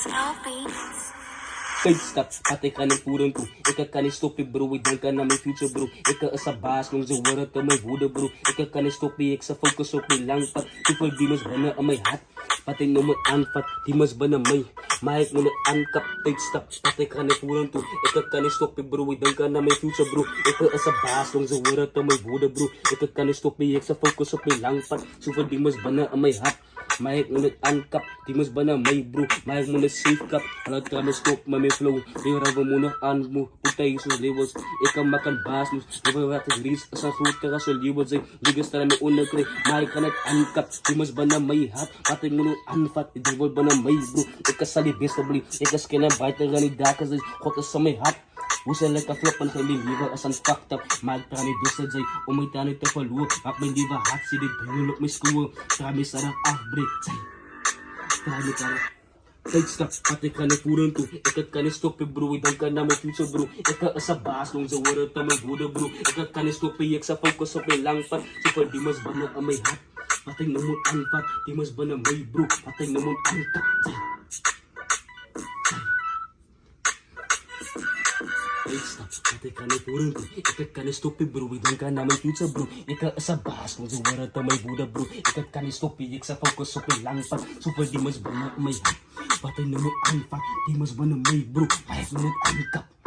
Slow beats. Kijk, stap, at ik kan niet voeren toe. Ik kan niet stoppen, bro. Ik denk aan mijn future, bro. Ik is een baas, nog ze worden te mijn woede, bro. Ik kan niet stoppen, ik zal focus op die lang pad. Zoveel demons binnen in mijn hart. Wat ik noem me aanvat, demons binnen mij. Maar ik noem me aankap, kijk, stap, at ik kan niet voeren toe. Ik kan niet stoppen, bro. Ik denk aan mijn future, bro. Ik is een baas, nog ze worden te mijn woede, bro. Ik kan niet stoppen, ik zal focus op die lang pad. Zoveel demons binnen in mijn hart. Maar ik moet het aankap, die moest bijna mij bro. Maar ik moet het safe kap, en het kan stop met mijn flow. Die we moeten aan me, hoe thuis ons levens. Ik kan maken baas, dus we wat het ries. Als een grote als een leeuwen zijn, die staan me onderkrijg. Maar ik kan het aankap, die moest bijna mij had. Wat ik moet het aanvat, die wordt bijna mij bro. Ik kan zal die beste blie, ik kan scannen buiten, gaan die daken zijn. God is aan mij hart. Hoe zal ik aflopen geen liever als een fucked up. Maar ik kan niet beste zijn om mij daar niet te verloren. Maak mijn liever hart, zie dit duel op mijn schoen. Ga mij sarang afbreekt zijn. Ga me daar. Kijk, stap, wat ik kan niet voeren toe. Ik kan niet stoppen, bro. Ik denk aan mijn future, bro. Ik is een baas, nog ze worden te mijn woede, bro. Ik kan niet stoppen, ik zal focus op mijn lang pad. Zoveel demons binnen aan mijn hart. Wat ik nu moet aanvat, demons binnen mij, bro. Wat ik nu moet aankap zijn. Ik kan niet voeren toe. Ik kan niet stoppen, bro. Ik denk aan mijn future, bro. Ik is een baas, nog ze worden te mijn woede, bro. Ik kan niet stoppen, ik zal focus op mijn lang pad. Zoveel demons binnen aan mijn hart. Wat ik nu moet aanvat, demons binnen mij, bro. Maar ik moet aankap.